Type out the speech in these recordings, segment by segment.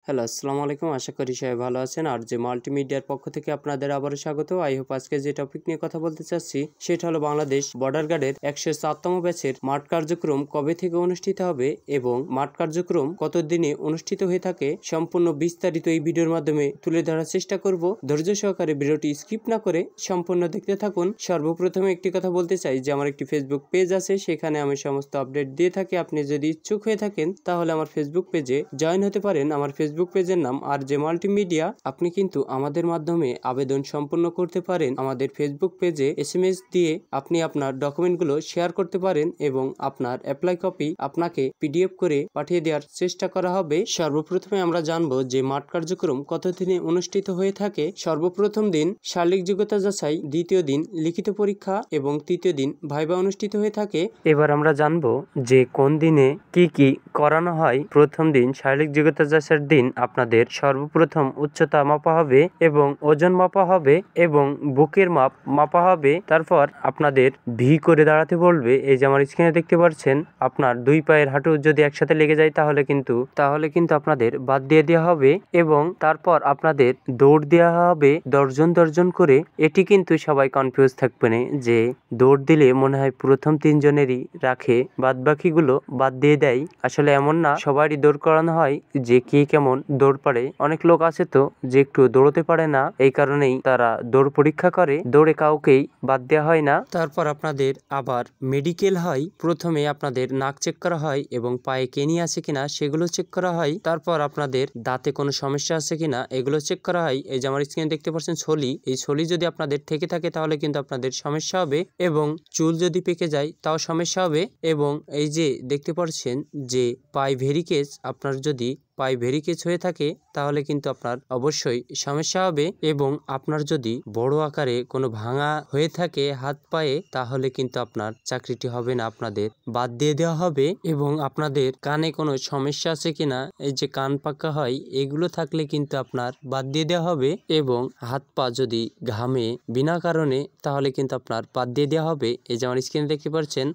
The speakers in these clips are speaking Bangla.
হ্যালো, আসসালামু আলাইকুম। আশা করি সবাই ভালো আছেন। আর যে মাল্টিমিডিয়ার পক্ষ থেকে আপনাদের আবারও স্বাগত। আই হোপ আজকে যে টপিক নিয়ে কথা বলতে চাচ্ছি সেটা হলো বাংলাদেশ বর্ডার গার্ডের 104তম ব্যাচের মাঠ কার্যক্রম কবে থেকে অনুষ্ঠিত হবে এবং মাঠ কার্যক্রম কত দিনে অনুষ্ঠিত হয়ে থাকে সম্পূর্ণ বিস্তারিত এই ভিডিওর মাধ্যমে তুলে ধরার চেষ্টা করব। ধৈর্য সহকারে ভিডিওটি স্কিপ না করে সম্পূর্ণ দেখতে থাকুন। সর্বপ্রথমে একটি কথা বলতে চাই যে আমার একটি ফেসবুক পেজ আছে, সেখানে আমি সমস্ত আপডেট দিয়ে থাকি। আপনি যদি ইচ্ছুক হয়ে থাকেন তাহলে আমার ফেসবুক পেজে জয়েন হতে পারেন। আমার ফেসবুক পেজের নাম আর যে মাল্টিমিডিয়া। আপনি কিন্তু আমাদের মাধ্যমে আবেদন সম্পূর্ণ করতে পারেন। আমাদের ফেসবুক পেজে এসএমএস দিয়ে আপনি আপনার ডকুমেন্টগুলো শেয়ার করতে পারেন এবং আপনার অ্যাপ্লাই কপি আপনাকে পিডিএফ করে পাঠিয়ে দেওয়ার চেষ্টা করা হবে। সর্বপ্রথমে আমরা জানবো যে মাঠ কার্যক্রম কত দিনে অনুষ্ঠিত হয়ে থাকে। সর্বপ্রথম দিন শারীরিক যোগ্যতা যাচাই, দ্বিতীয় দিন লিখিত পরীক্ষা এবং তৃতীয় দিন ভাইভা অনুষ্ঠিত হয়ে থাকে। এবার আমরা জানবো যে কোন দিনে কি কি করানো হয়। প্রথম দিন শারীরিক যোগ্যতা যাচাইয়ের দিন আপনাদের সর্বপ্রথম উচ্চতা মাপা হবে এবং ওজন মাপা হবে এবং বুকের মাপ মাপা হবে। তারপর আপনাদের ভি করে দাঁড়াতে বলবে। এই যে আমার স্ক্রিনে দেখতে পাচ্ছেন, আপনার দুই পায়ের হাঁটু যদি একসাথে লেগে যায় তাহলে কিন্তু আপনাদের বাদ দিয়ে দেওয়া হবে এবং তারপর আপনাদের দৌড় দেওয়া হবে দর্জন করে। এটি কিন্তু সবাই কনফিউজ থাকবে না যে দৌড় দিলে মনে হয় প্রথম তিনজনেরই রাখে, বাদ বাকিগুলো বাদ দিয়ে দেয়। আসলে এমন না, সবারই দৌড় করানো হয় যে কে কেমন দৌড় পারে। অনেক লোক আছে তো যে একটু দৌড়তে পারে না, এই কারণেই তারা দৌড় পরীক্ষা করে, দৌড়ে কাউকেই বাদ দেওয়া হয় না। তারপর আপনাদের আবার মেডিকেল হয়। প্রথমে আপনাদের নাক চেক করা হয় এবং পায়ে কেনি আছে কিনা সেগুলো চেক করা হয়। তারপর আপনাদের দাঁতে কোনো সমস্যা আছে কিনা এগুলো চেক করা হয়। এই যে আমার স্ক্রিনে দেখতে পাচ্ছেন ছলি, এই ছলি যদি আপনাদের থেকে থাকে তাহলে কিন্তু আপনাদের সমস্যা হবে এবং চুল যদি পেকে যায় তাও সমস্যা হবে। এবং এই যে দেখতে পাচ্ছেন যে পায়ে ভেরিকেজ, আপনার যদি পায়ে ভেরিকেজ হয়ে থাকে তাহলে কিন্তু আপনার অবশ্যই সমস্যা হবে এবং আপনার যদি বড় আকারে কোনো ভাঙা হয়ে থাকে হাত পায়ে তাহলে কিন্তু আপনার চাকরিটি হবে না, আপনাদের বাদ দিয়ে দেওয়া হবে। এবং আপনাদের কানে কোনো সমস্যা আছে কিনা, এই যে কান পাকা হয়, এগুলো থাকলে কিন্তু আপনার বাদ দিয়ে দেওয়া হবে এবং হাত পা যদি ঘামে বিনা কারণে তাহলে কিন্তু আপনার বাদ দিয়ে দেওয়া হবে। এই যে আমার স্ক্রিনে দেখতে পাচ্ছেন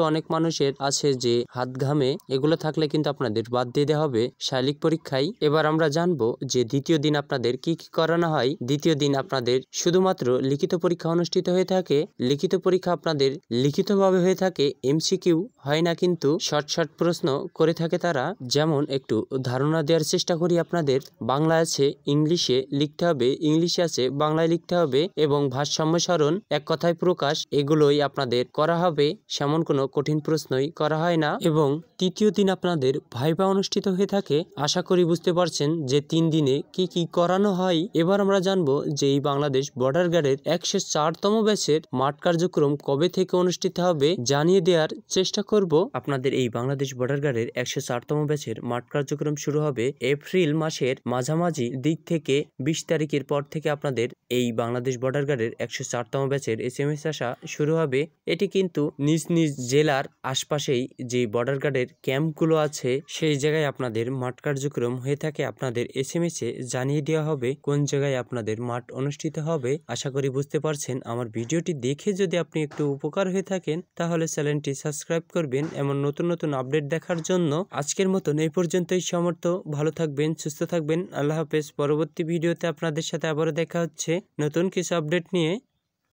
অনেক মানুষের আছে যে হাত ঘামে, এগুলো থাকলে কিন্তু আপনাদের বাদ দিয়ে দেওয়া হবে শারীরিক পরীক্ষায়। এবার আমরা জানবো যে দ্বিতীয় দিন আপনাদের কি কি করানো হয়। দ্বিতীয় দিন আপনাদের শুধুমাত্র লিখিত পরীক্ষা অনুষ্ঠিত হয়ে থাকে। লিখিত পরীক্ষা আপনাদের লিখিতভাবে হয়ে থাকে, এমসিকিউ হয় না, কিন্তু শর্ট প্রশ্ন করে থাকে তারা। যেমন একটু ধারণা দেওয়ার চেষ্টা করি আপনাদের। বাংলা আছে, ইংলিশে লিখতে হবে, ইংলিশে আছে, বাংলায় লিখতে হবে এবং ভারসাম্য সারণ, এক কথায় প্রকাশ, এগুলোই আপনাদের করা হবে। সেমন কোনো কঠিন প্রশ্নই করা হয় না। এবং তৃতীয় দিন আপনাদের ভাইভা অনুষ্ঠিত হয়ে থাকে। আশা করি বুঝতে পারছেন যে 3 দিনে কি কি করানো হয়। এবার আমরা জানবো যে এই বাংলাদেশ বর্ডার গার্ডের 104তম ব্যাচের মাঠ কার্যক্রম কবে থেকে অনুষ্ঠিত হবে জানিয়ে দেওয়ার চেষ্টা করব। আপনাদের এই বাংলাদেশ বর্ডার গার্ডের 104তম ব্যাচের মাঠ কার্যক্রম শুরু হবে এপ্রিল মাসের মাঝামাঝি দিক থেকে। 20 তারিখের পর থেকে আপনাদের এই বাংলাদেশ বর্ডার গার্ডের 104তম ব্যাচের এসএমএস আসা শুরু হবে। এটি কিন্তু নিজ নিজ জেলার আশপাশেই যে বর্ডার গার্ডের ক্যাম্পগুলো আছে সেই জায়গায় আপনাদের মাঠ কার্যক্রম হয়ে থাকে। আপনাদের এসএমএস এ জানিয়ে দেওয়া হবে কোন জায়গায় আপনাদের মাঠ অনুষ্ঠিত হবে। আশা করি বুঝতে পারছেন। আমার ভিডিওটি দেখে যদি আপনি একটু উপকার হয়ে থাকেন তাহলে চ্যানেলটি সাবস্ক্রাইব করবেন এমন নতুন নতুন আপডেট দেখার জন্য। আজকের মতন এই পর্যন্তই সমর্থ। ভালো থাকবেন, সুস্থ থাকবেন। আল্লাহ হাফেজ। পরবর্তী ভিডিওতে আপনাদের সাথে আবারও দেখা হচ্ছে নতুন কিছু আপডেট নিয়ে।